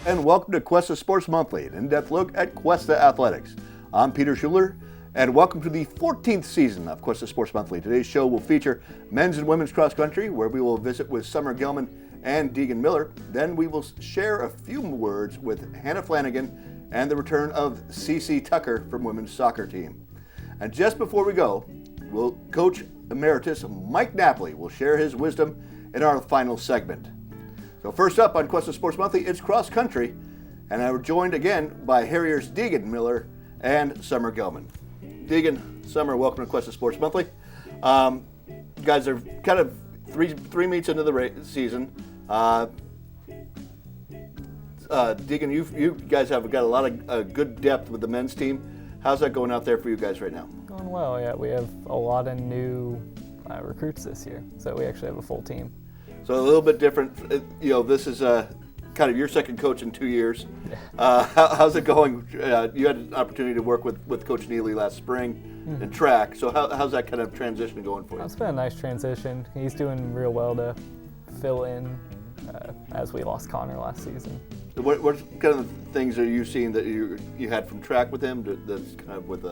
and welcome to Cuesta Sports Monthly, an in-depth look at Cuesta athletics. I'm Peter Schuler, and welcome to the 14th season of Cuesta Sports Monthly. Today's show will feature men's and women's cross country, where we will visit with Gelman and Deegan Miller. Then we will share a few words with Hannah Flanagan and the return of Cee Tucker from women's soccer team. And just before we go, Coach Emeritus Mike Napoli will share his wisdom in our final segment. So first up on Cuesta Sports Monthly, it's cross country, and we're joined again by Harriers Deegan Miller and Gelman. Deegan, Summer, welcome to Cuesta Sports Monthly. You guys are kind of three meets into the season. Deegan, you guys have got a lot of good depth with the men's team. How's that going out there for you guys right now? Going well, yeah. We have a lot of new recruits this year, so we actually have a full team. So a little bit different. This is kind of your second coach in 2 years. How's it going? You had an opportunity to work with Coach Neely last spring in track. So how's that kind of transition going for you? It's been a nice transition. He's doing real well to fill in as we lost Connor last season. So what kind of things are you seeing that you had from track with him that's kind of with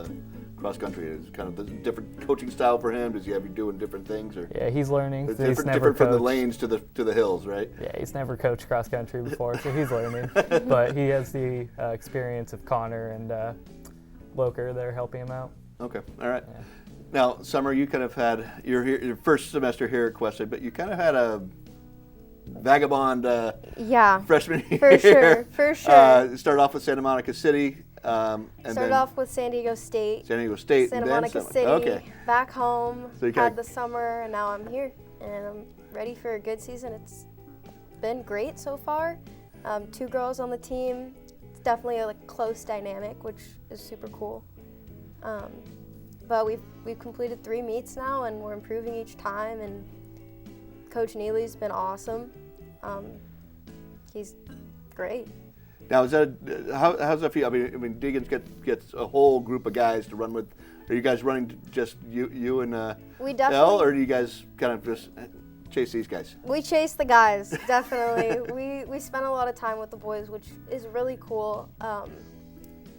cross country? Is kind of the different coaching style for him? Does he have you doing different things? Or yeah, he's learning. It's different from the lanes to the hills, right? Yeah, he's never coached cross country before, so he's learning. But he has the experience of Connor and Loker. They're helping him out. Okay, all right. Yeah. Now, Summer, you kind of had your first semester here at Cuesta, but you kind of had a vagabond freshman year. For sure. Started off with Santa Monica City. Started off with San Diego State. Santa Monica City. Okay. Back home. So had the summer, and now I'm here, and I'm ready for a good season. It's been great so far. 2 girls on the team. It's definitely a close dynamic, which is super cool. But we've completed 3 meets now, and we're improving each time. And Coach Neely's been awesome. He's great. Now, how's that for you? I mean, Deegan gets a whole group of guys to run with. Are you guys running just you and we definitely, Elle, or do you guys kind of just chase these guys? We chase the guys, definitely. we spend a lot of time with the boys, which is really cool.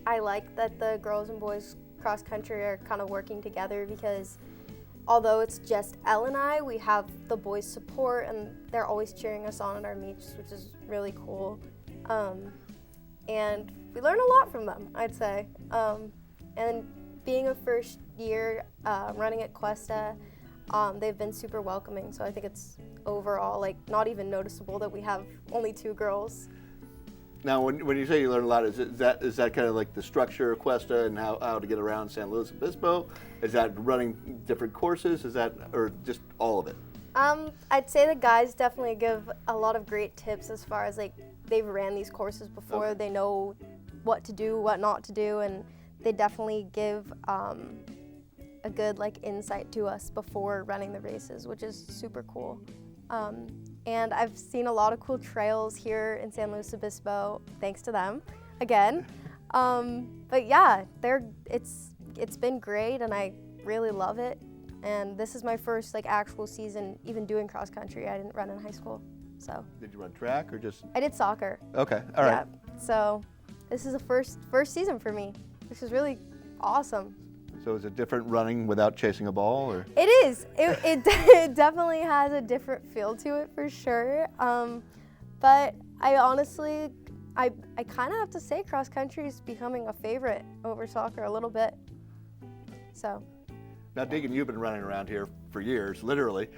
I like that the girls and boys cross country are kind of working together, because although it's just Elle and I, we have the boys' support, and they're always cheering us on at our meets, which is really cool. And we learn a lot from them, I'd say. And being a first year running at Cuesta, they've been super welcoming. So I think it's overall not even noticeable that we have only 2 girls. Now, when you say you learn a lot, is that kind of like the structure of Cuesta and how to get around San Luis Obispo? Is that running different courses? Is that, or just all of it? I'd say the guys definitely give a lot of great tips as far as they've ran these courses before. Okay. They know what to do, what not to do, and they definitely give a good insight to us before running the races, which is super cool. And I've seen a lot of cool trails here in San Luis Obispo, thanks to them, again. But yeah, it's been great, and I really love it. And this is my first actual season even doing cross country. I didn't run in high school, so. Did you run track or just? I did soccer. Okay, all right. Yeah, so this is the first season for me, which is really awesome. So is it different running without chasing a ball, or? It is. It definitely has a different feel to it for sure. But I honestly, I kind of have to say cross country is becoming a favorite over soccer a little bit. So. Now, Deegan, you've been running around here for years, literally.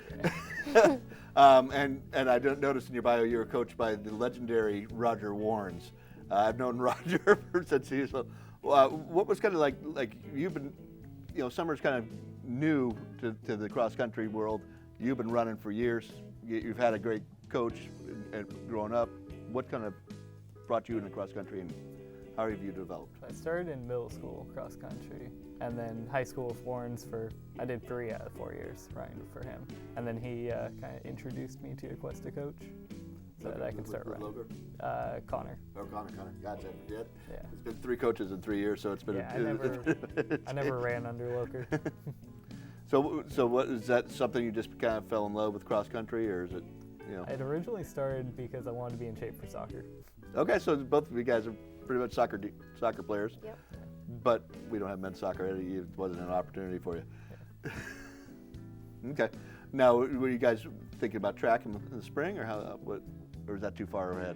And I noticed in your bio you were coached by the legendary Roger Warrens. I've known Roger since he was. What was kind of like you've been, Summer's kind of new to the cross country world. You've been running for years. You've had a great coach growing up. What kind of brought you into cross country, and how have you developed? I started in middle school cross country, and then high school with Warrens I did 3 out of 4 years running for him. And then he kind of introduced me to a Cuesta coach so that I could start running. Connor. Oh, Connor, gotcha. Yeah. Yeah. It's been 3 coaches in 3 years, so it's been. Yeah, I never ran under Loker. So what is that? Something you just kind of fell in love with cross country, or is it? you know? It originally started because I wanted to be in shape for soccer. Okay, so both of you guys are pretty much soccer players. Yep. But we don't have men's soccer. It wasn't an opportunity for you. Yeah. Okay. Now, were you guys thinking about track in the spring, or or is that too far ahead?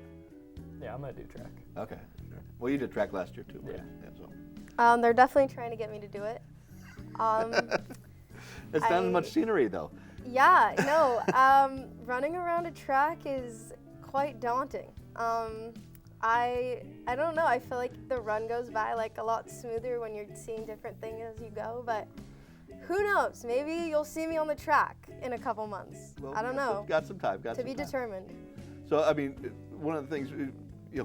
Yeah, I'm gonna do track. Okay. Well, you did track last year too, right? Yeah. So. They're definitely trying to get me to do it. It's not as much scenery, though. Yeah, no. Running around a track is quite daunting. I don't know. I feel like the run goes by like a lot smoother when you're seeing different things as you go. But who knows? Maybe you'll see me on the track in a couple months. Well, I don't know. Got some time. To be determined. So, I mean, one of the things,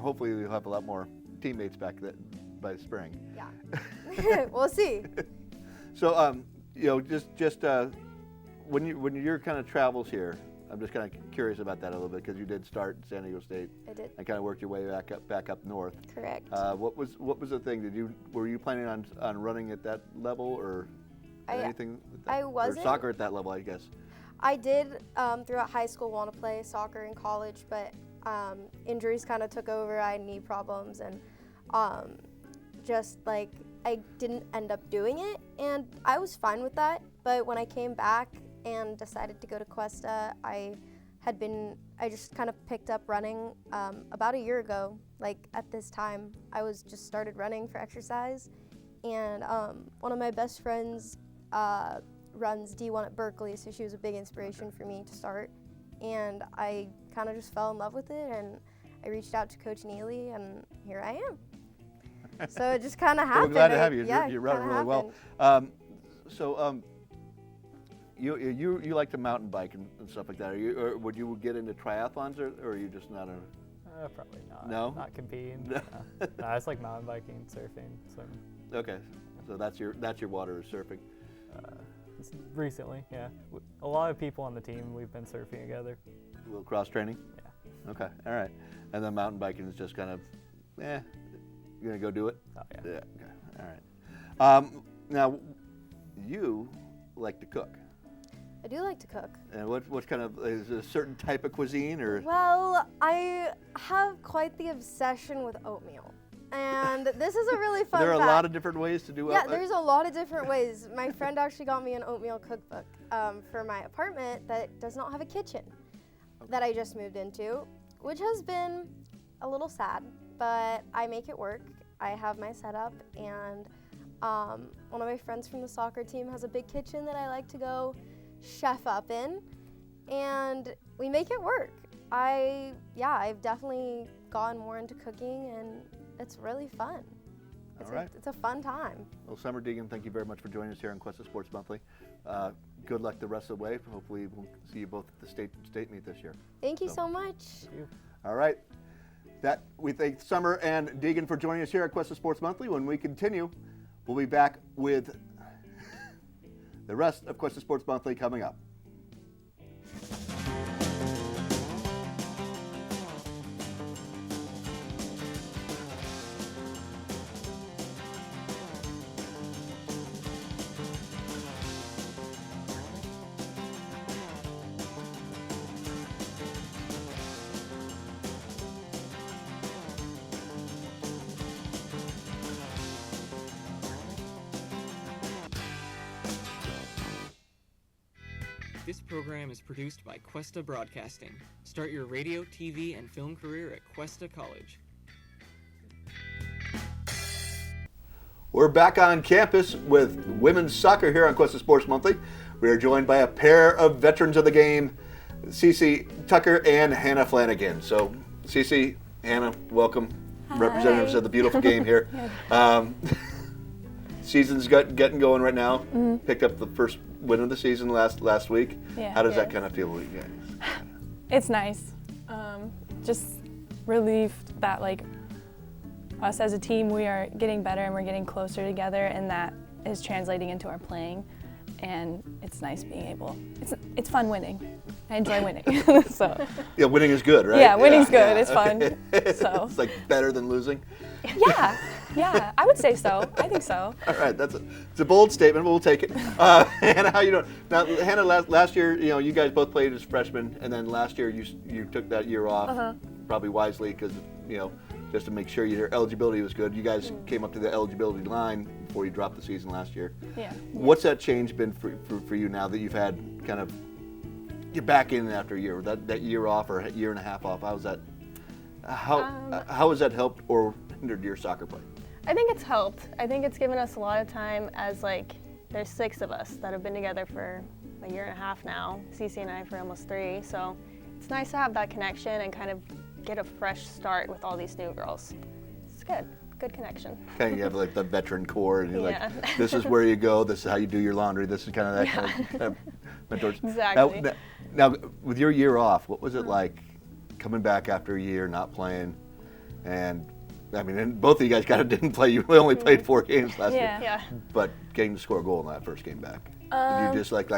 hopefully you'll have a lot more teammates back by spring. Yeah. We'll see. So, just when your kind of travels here, I'm just kind of curious about that a little bit, because you did start in San Diego State. I did. And kind of worked your way back up north. Correct. What was the thing? Were you planning on running at that level, or anything? I wasn't. Or soccer at that level, I guess. I did throughout high school want to play soccer in college, but injuries kind of took over. I had knee problems, and just like I didn't end up doing it, and I was fine with that. But when I came back and decided to go to Cuesta, I just kind of picked up running about a year ago. Like at this time, I was just started running for exercise, and one of my best friends runs D1 at Berkeley, so she was a big inspiration for me to start. And I kind of just fell in love with it, and I reached out to Coach Neely, and here I am. So it just kind of happened. Well, glad to have you. Yeah, You're running really well. You like to mountain bike and stuff like that. Or would you get into triathlons, or are you just not a? Probably not. No? Not competing. No. No, I just like mountain biking, surfing, swimming. Okay, so that's your water is surfing. Recently, yeah. A lot of people on the team, we've been surfing together. A little cross training? Yeah. Okay, all right. And then mountain biking is just kind of, you're gonna go do it? Oh, yeah. Yeah, okay, all right. Now, you like to cook. I do like to cook. And what kind of, is it a certain type of cuisine, or? Well, I have quite the obsession with oatmeal. And this is a really fun There are fact. a lot of different ways to do Yeah, oatmeal. there's a lot of different ways. My friend actually got me an oatmeal cookbook for my apartment that does not have a kitchen that I just moved into, which has been a little sad, but I make it work. I have my setup, and one of my friends from the soccer team has a big kitchen that I like to go chef up in, and we make it work. I've definitely gotten more into cooking, and it's really fun. It's a fun time. Well, Summer Deegan, thank you very much for joining us here on Cuesta Sports Monthly. Good luck the rest of the way. Hopefully we'll see you both at the state meet this year. Thank you so much. Thank you. All right. We thank Summer and Deegan for joining us here at Cuesta Sports Monthly. When we continue, we'll be back with the rest of Cuesta Sports Monthly coming up. This program is produced by Cuesta Broadcasting. Start your radio, TV, and film career at Cuesta College. We're back on campus with women's soccer here on Cuesta Sports Monthly. We are joined by a pair of veterans of the game, Cee Tucker and Hannah Flanagan. So, Cee, Hannah, welcome. Hi. Representatives of the beautiful game here. Season's getting going right now. Mm-hmm. Picked up the first win of the season last week. Yeah, How does that yes. kind of feel with you guys? It's nice. Just relieved that us as a team, we are getting better and we're getting closer together, and that is translating into our playing. and it's nice being able. It's fun winning. I enjoy winning. So. Yeah, winning is good, right? Yeah, winning's good. It's fun. Okay. So. It's like better than losing. Yeah, I would say so. I think so. All right, it's a bold statement, but we'll take it. Hannah, how you doing? Now, Hannah, last year, you guys both played as freshmen, and then last year you took that year off, probably wisely, because just to make sure your eligibility was good. You guys came up to the eligibility line before you dropped the season last year. Yeah. What's that change been for you now that you've had kind of you're back in after a year? That year off or year and a half off? How's that? How has that helped or hindered your soccer play? I think it's helped. I think it's given us a lot of time as there's 6 of us that have been together for a year and a half now, Cece and I for almost 3, so it's nice to have that connection and kind of get a fresh start with all these new girls. It's good connection. Kind of you have like the veteran core and you're Yeah. like, this is where you go, this is how you do your laundry, this is kind of that kind of mentors. Exactly. Now, with your year off, what was it like coming back after a year, not playing, and and both of you guys kind of didn't play. You only played 4 games last year. Yeah. But getting to score a goal in that first game back. Did you just like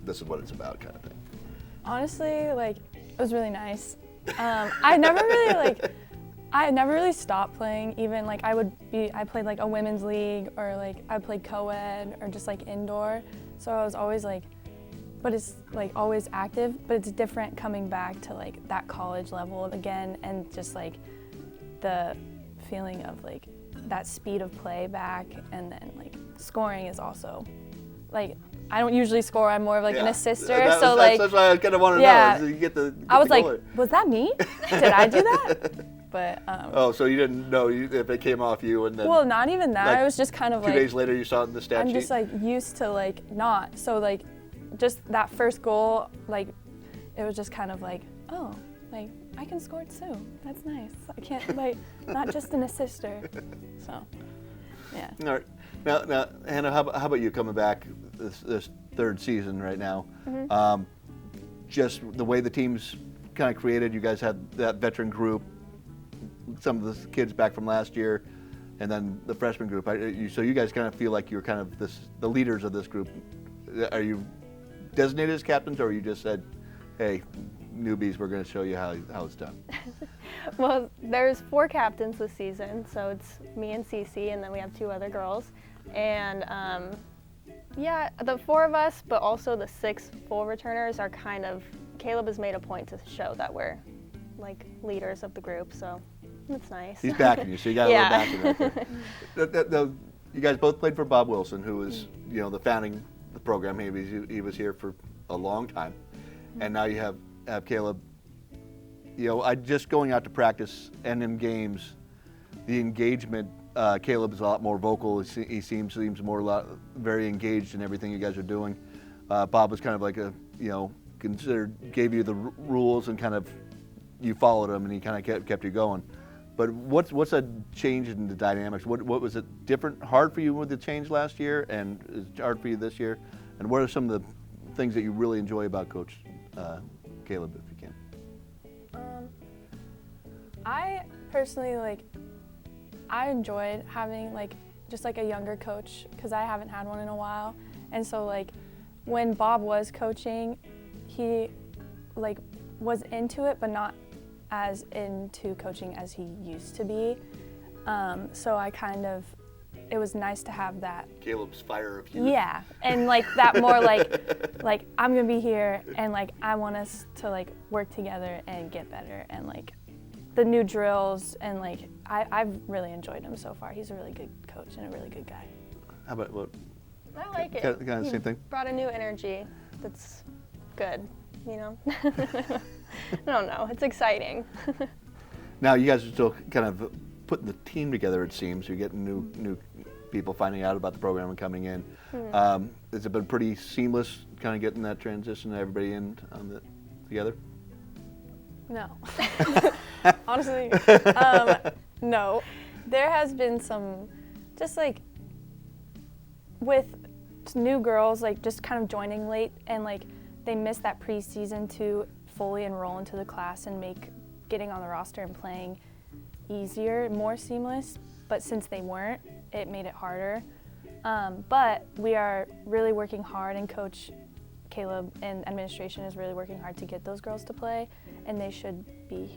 this is what it's about kind of thing? Honestly, it was really nice. I never really stopped playing. Even I played a women's league or I played co-ed or just indoor. So I was always but it's always active. But it's different coming back to that college level again, and just the feeling of that speed of play back, and then scoring is also I don't usually score. I'm more of an assister. That's why I kind of want to know. Is you get the I was goal. Was that me? Did I do that? But so you didn't know if it came off you and then. Well, not even that. I was just kind of 2 days later you saw it in the stat sheet. I'm just used to not. So just that first goal, it was just kind of oh, I can score too. That's nice. I can't not just an assister. So, yeah. All right. Now, Hannah, how about you coming back this 3rd season right now? Just the way the team's kind of created, you guys had that veteran group, some of the kids back from last year, and then the freshman group. So you guys kind of feel like you're kind of the leaders of this group. Are you designated as captains, or you just said, hey, newbies, we're going to show you how it's done? Well, there's 4 captains this season, so it's me and Cece, and then we have 2 other girls. And the 4 of us, but also the 6 full returners are Caleb has made a point to show that we're leaders of the group, so it's nice. He's backing you, so you got a little backing right there. You guys both played for Bob Wilson, who was the founding the program. He was here for a long time, and now you have Caleb. I just going out to practice and in games, the engagement. Caleb is a lot more vocal. He seems more very engaged in everything you guys are doing. Bob was kind of gave you the rules and kind of you followed him, and he kind of kept you going. But what's a change in the dynamics? What was it different, hard for you with the change last year, and is it hard for you this year? And what are some of the things that you really enjoy about Coach Caleb, if you can? I personally I enjoyed having just a younger coach, because I haven't had one in a while. And so when Bob was coaching, he was into it, but not as into coaching as he used to be. So it was nice to have that. Caleb's fire of youth. Yeah, and that more I'm gonna be here, and I want us to work together and get better, and the new drills, and I've really enjoyed him so far. He's a really good coach and a really good guy. How about what? I like it. Kind of the same thing. Brought a new energy that's good, I don't know. It's exciting. Now you guys are still kind of putting the team together. It seems you're getting new people finding out about the program and coming in. Has it been pretty seamless, kind of getting that transition, everybody in together? No. Honestly, no. There has been some, just with new girls, just kind of joining late, and they missed that preseason to fully enroll into the class and make getting on the roster and playing easier, more seamless. But since they weren't, it made it harder. But we are really working hard, and Coach Caleb and administration is really working hard to get those girls to play, and they should be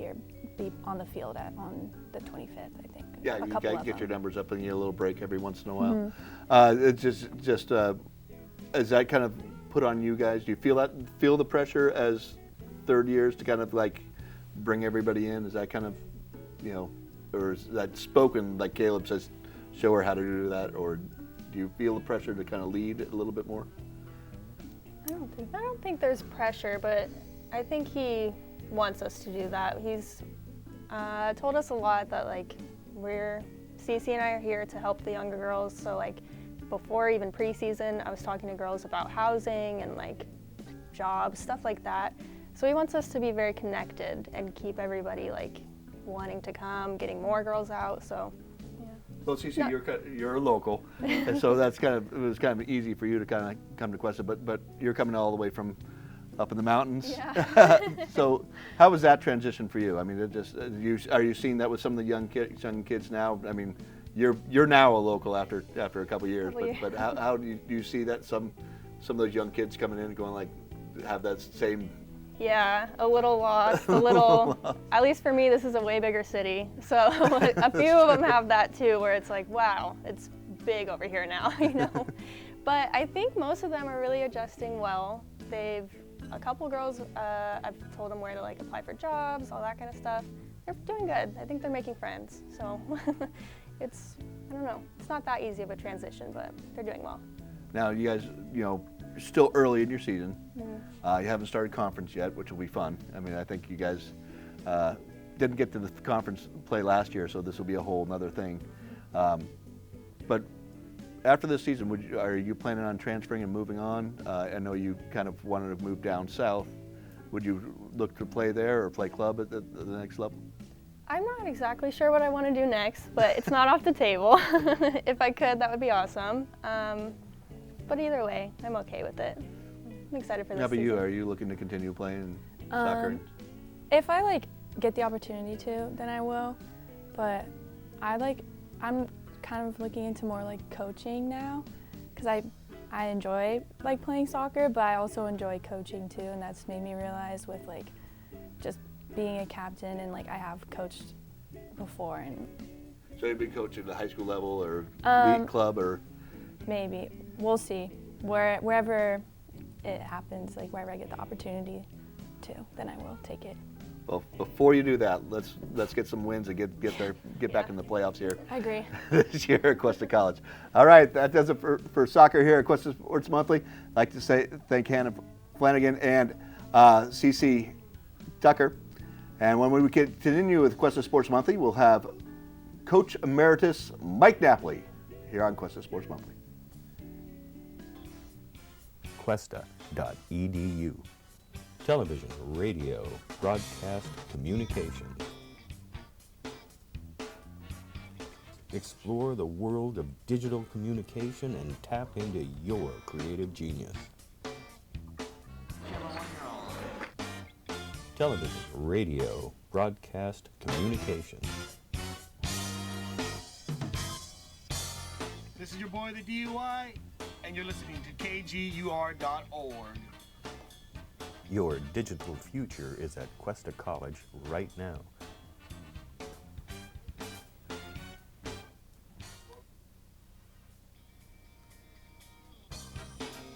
on the field on the 25th, I think. Yeah, you got to get your numbers up and get a little break every once in a while. Mm-hmm. It's just is that kind of put on you guys? Do you feel the pressure as third years to kind of like bring everybody in? Is that kind of, or is that spoken like Caleb says, show her how to do that, or do you feel the pressure to kind of lead a little bit more? I don't think there's pressure, but I think he wants us to do that. He's told us a lot that like Cece and I are here to help the younger girls. So like before even preseason, I was talking to girls about housing and like jobs, stuff like that. So he wants us to be very connected and keep everybody like wanting to come, getting more girls out. So. Well, Cece, you're a local, and so it was kind of easy for you to kind of come to Cuesta, but you're coming all the way from up in the mountains. Yeah. So how was that transition for you? I mean, are you seeing that with some of the young kids now? I mean, you're now a local after a couple years, but how do you see that some of those young kids coming in and going like have that same? Yeah, a little lost, at least for me, this is a way bigger city. So a few of them have that too, where it's like, wow, it's big over here now, But I think most of them are really adjusting well. A couple girls, I've told them where to like apply for jobs, all that kind of stuff. They're doing good. I think they're making friends. So I don't know, it's not that easy of a transition, but they're doing well. Now you guys, you're still early in your season. You haven't started conference yet, which will be fun. I mean, I think you guys didn't get to the conference play last year, so this will be a whole nother thing. But after this season, are you planning on transferring and moving on? I know you kind of wanted to move down south. Would you look to play there or play club at the next level? I'm not exactly sure what I want to do next, but it's not off the table. If I could, that would be awesome. But either way, I'm okay with it. I'm excited for this season. How about you? Are you looking to continue playing soccer? If I get the opportunity to, then I will. But I'm kind of looking into more coaching now, because I enjoy playing soccer, but I also enjoy coaching too, and that's made me realize with just being a captain, and I have coached before. And so you've been coaching at the high school level or league club or? Maybe. We'll see. Wherever it happens, wherever I get the opportunity to, then I will take it. Well, before you do that, let's get some wins and get back in the playoffs here. I agree. This year at Cuesta College. All right, that does it for soccer here at Cuesta Sports Monthly. I'd like to thank Hannah Flanagan and Cee Tucker. And when we continue with Cuesta Sports Monthly, we'll have Coach Emeritus Mike Napoli here on Cuesta Sports Monthly. Cuesta.edu. Television, radio, broadcast, communication. Explore the world of digital communication and tap into your creative genius. Television, radio, broadcast, communication. This is your boy, the DUI, and you're listening to KGUR.org. Your digital future is at Cuesta College right now.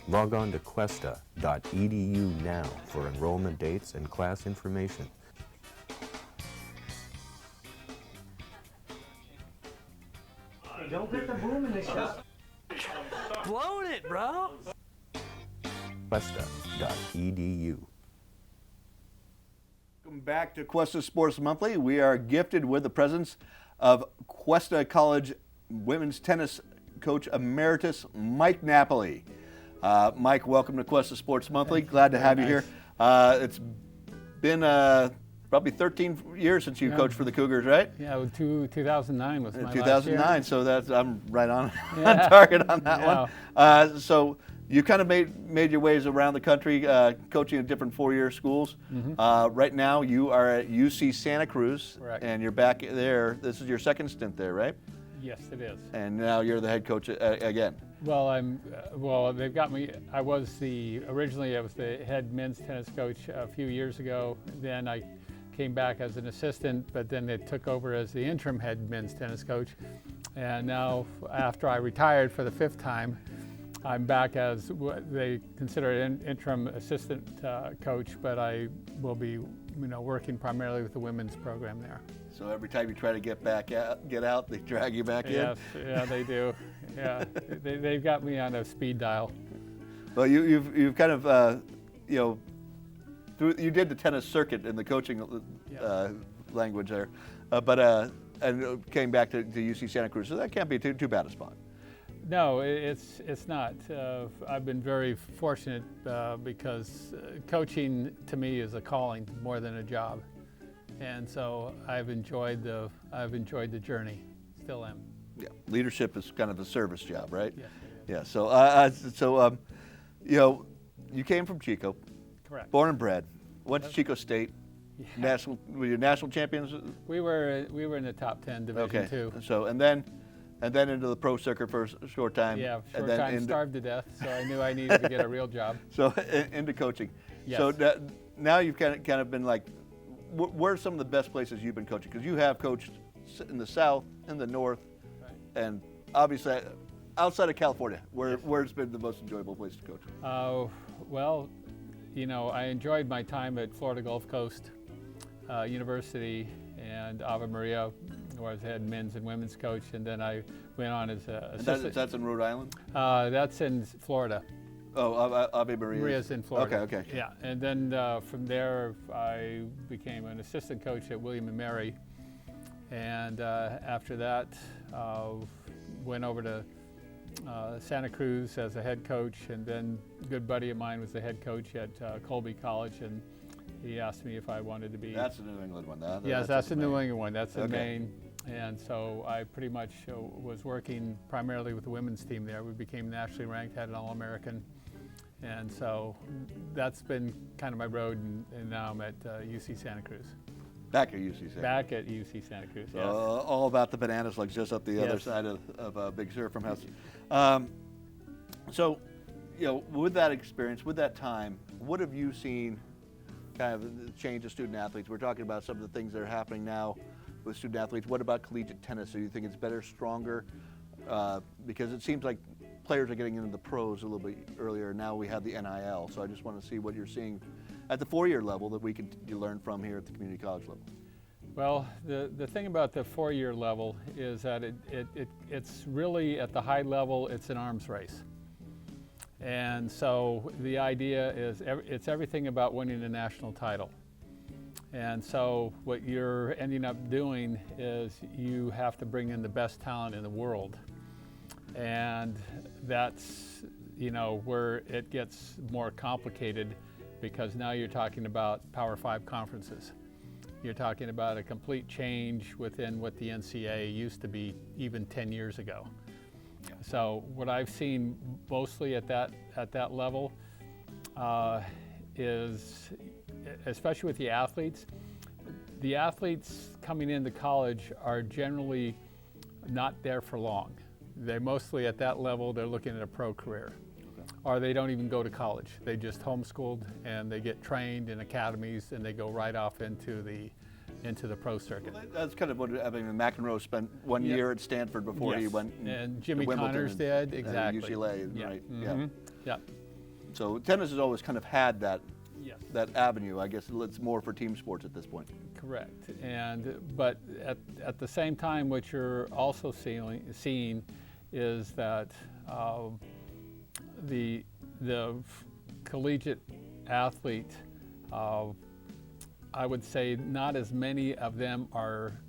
Log on to Cuesta.edu now for enrollment dates and class information. Hey, don't get the boom in the shot. Blowing it, bro. Cuesta.edu. Welcome back to Cuesta Sports Monthly. We are gifted with the presence of Cuesta College women's tennis coach emeritus Mike Napoli. Mike, welcome to Cuesta Sports Monthly. Glad to have you here. It's been probably 13 years since you coached for the Cougars, right? Yeah, 2009 was my 2009, last year. so I'm right on target on that one. So you kind of made your ways around the country, coaching at different four-year schools. Mm-hmm. Right now, you are at UC Santa Cruz, right. And you're back there. This is your second stint there, right? Yes, it is. And now you're the head coach again. Well, well, they've got me. Originally I was the head men's tennis coach a few years ago. Then I came back as an assistant, but then they took over as the interim head men's tennis coach. And now, after I retired for the 5th time, I'm back as what they consider an interim assistant coach, but I will be, working primarily with the women's program there. So every time you try to get out, they drag you back in? Yes, yeah, they do. Yeah, they've got me on a speed dial. Well, you've kind of, you did the tennis circuit in the coaching language there, and came back to UC Santa Cruz, so that can't be too bad a spot. No, it's not. I've been very fortunate because coaching to me is a calling more than a job, and so I've enjoyed the journey. Still am. Yeah, leadership is kind of a service job, right? Yeah. Yeah. You came from Chico. Correct. Born and bred. Went to Chico State. Yeah. Were you national champions? We were in the top 10 Division II. So and then into the pro circuit for a short time. Yeah, and then starved to death, so I knew I needed to get a real job. So into coaching. Yes. So now you've kind of been like, where's some of the best places you've been coaching? Because you have coached in the South, in the North, right. And obviously outside of California, where's been the most enjoyable place to coach? Well, I enjoyed my time at Florida Gulf Coast University and Ave Maria, where I was head men's and women's coach, and then I went on as a assistant. That's in Rhode Island? That's in Florida. Oh, Ave Maria. Maria's in Florida. Okay. Yeah, and then from there I became an assistant coach at William & Mary, and after that went over to Santa Cruz as a head coach, and then a good buddy of mine was the head coach at Colby College, and he asked me if I wanted to be. That's the New England one. Yes, that's the New England one. That's in Maine. And so I pretty much was working primarily with the women's team there. We became nationally ranked, had an All-American. And so that's been kind of my road, and now I'm at UC Santa Cruz. Back at UC Santa Cruz. Back at UC Santa Cruz, yes. All about the banana slugs just up the other side of Big Sur from house. So, with that experience, with that time, what have you seen kind of the change of student athletes? We're talking about some of the things that are happening now with student athletes. What about collegiate tennis? Do you think it's better, stronger? Because it seems like players are getting into the pros a little bit earlier. Now we have the NIL. So I just want to see what you're seeing at the 4-year level that we can learn from here at the community college level. Well, the thing about the 4-year level is that it's really at the high level, it's an arms race. And so the idea is it's everything about winning a national title. And so what you're ending up doing is you have to bring in the best talent in the world. And that's, where it gets more complicated, because now you're talking about Power 5 conferences. You're talking about a complete change within what the NCAA used to be even 10 years ago. So what I've seen mostly at that level is, especially with the athletes coming into college are generally not there for long. They're mostly at that level, they're looking at a pro career. Or they don't even go to college. They just homeschooled and they get trained in academies and they go right off into the pro circuit. Well, that's kind of what McEnroe spent 1 year at Stanford before he went and Jimmy to Wimbledon Connors did, exactly. UCLA, right? Mm-hmm. Yeah. So tennis has always kind of had that Yes. that avenue. I guess it's more for team sports at this point. Correct. But at the same time, what you're also seeing is that the collegiate athlete, I would say not as many of them are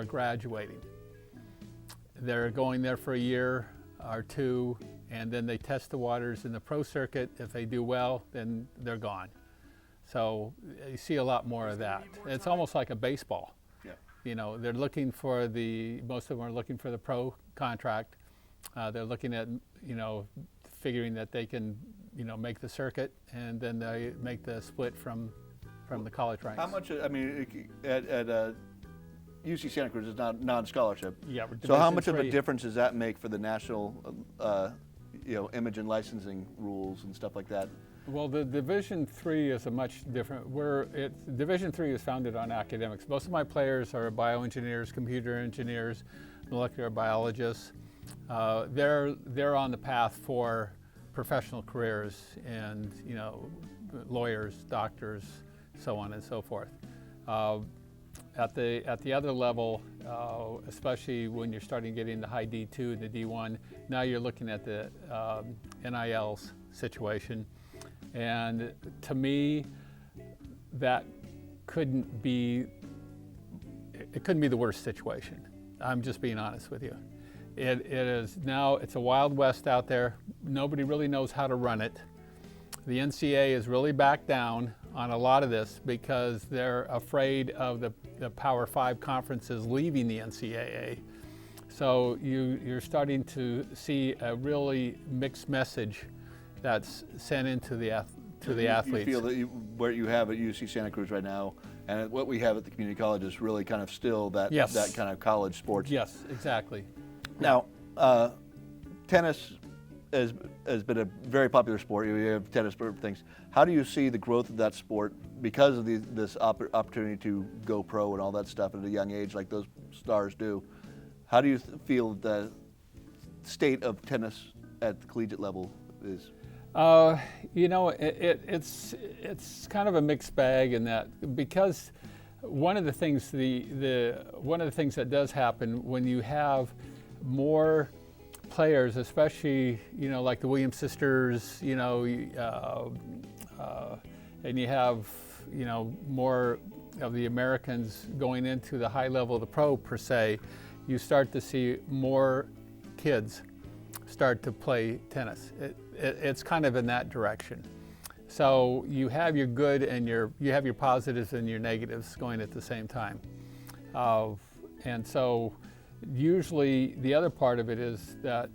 graduating. They're going there for a year or two, and then they test the waters in the pro circuit. If they do well, then they're gone. So you see a lot more of that. It's almost like a baseball. Yeah. They're looking for most of them are looking for the pro contract. They're looking at, figuring that they can, make the circuit, and then they make the split from the college ranks. How much? UC Santa Cruz is not non-scholarship. Yeah, we're So how Division much of a III. difference does that make for the national, image and licensing rules and stuff like that? Well, the Division III is a much different. Division III is founded on academics. Most of my players are bioengineers, computer engineers, molecular biologists. They're on the path for professional careers and lawyers, doctors, so on and so forth. At the other level, especially when you're starting to get into high D2 and the D1, now you're looking at the NILs situation. And to me, that couldn't be the worst situation. I'm just being honest with you. It is now, it's a wild west out there. Nobody really knows how to run it. The NCAA is really back down on a lot of this because they're afraid of the Power 5 conferences leaving the NCAA. So you're starting to see a really mixed message that's sent into the athletes. You feel that where you have at UC Santa Cruz right now and what we have at the community college is really kind of still that kind of college sports. Yes, exactly. Now, tennis has been a very popular sport. You have tennis things. How do you see the growth of that sport because of this opportunity to go pro and all that stuff at a young age like those stars do? How do you feel the state of tennis at the collegiate level is? It's kind of a mixed bag in that because one of the things that does happen when you have more players, especially like the Williams sisters, and you have more of the Americans going into the high level of the pro per se, you start to see more kids start to play tennis. It's kind of in that direction. So you have your good and you have your positives and your negatives going at the same time. And so usually the other part of it is that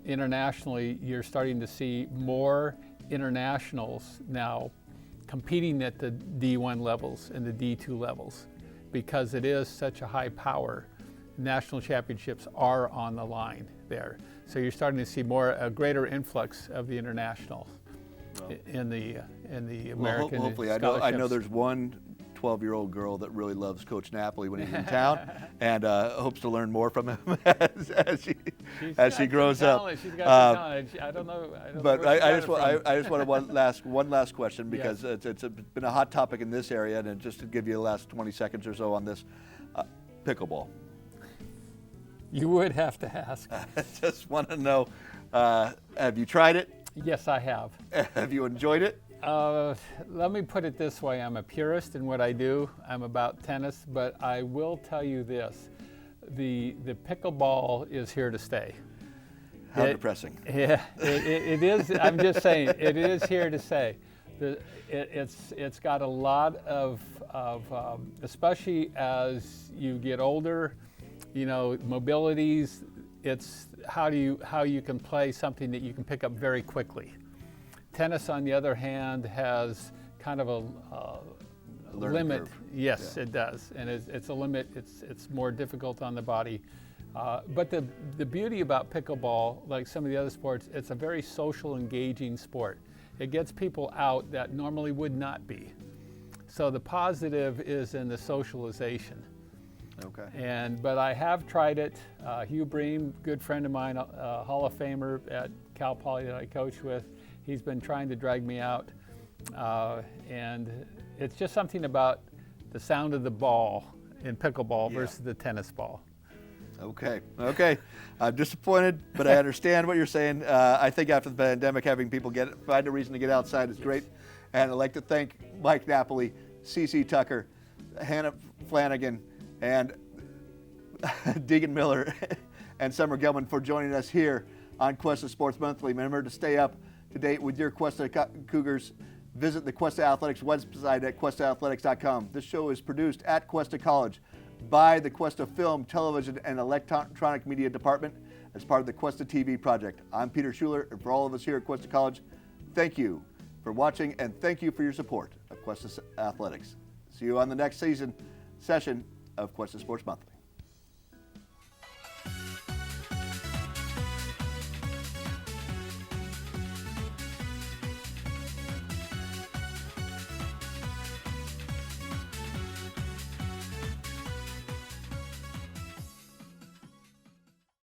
internationally you're starting to see more internationals now competing at the D1 levels and the D2 levels because it is such a high power. National championships are on the line there. So you're starting to see a greater influx of the internationals in the American hopefully, I know there's one 12-year-old girl that really loves Coach Napoli when he's in town, and hopes to learn more from him as she grows up. She's got talent. I don't know. But I just want to ask one last question because it's been a hot topic in this area, and just to give you the last 20 seconds or so on this, pickleball. You would have to ask. I just want to know, have you tried it? Yes, I have. Have you enjoyed it? Let me put it this way. I'm a purist in what I do. I'm about tennis, but I will tell you this. The pickleball is here to stay. How depressing. Yeah, it is. I'm just saying, it is here to stay. It's got a lot of especially as you get older, mobilities, it's how you can play something that you can pick up very quickly. Tennis, on the other hand, has kind of a limit. Curve. Yes, Yeah. it does, and it's a limit. It's more difficult on the body. But the beauty about pickleball, like some of the other sports, it's a very social, engaging sport. It gets people out that normally would not be. So the positive is in the socialization. Okay. But I have tried it. Hugh Bream, good friend of mine, Hall of Famer at Cal Poly that I coach with, he's been trying to drag me out. And it's just something about the sound of the ball in pickleball versus the tennis ball. Okay. I'm disappointed, but I understand what you're saying. I think after the pandemic, having people find a reason to get outside is great. And I'd like to thank Mike Napoli, Cee Tucker, Hannah Flanagan, and Deegan Miller and Summer Gelman for joining us here on Cuesta Sports Monthly. Remember to stay up to date with your Cuesta Cougars. Visit the Cuesta Athletics website at cuestaathletics.com. This show is produced at Cuesta College by the Cuesta Film, Television, and Electronic Media Department as part of the Cuesta TV project. I'm Peter Schuler, and for all of us here at Cuesta College, thank you for watching and thank you for your support of Cuesta Athletics. See you on the next session of Cuesta Sports Monthly.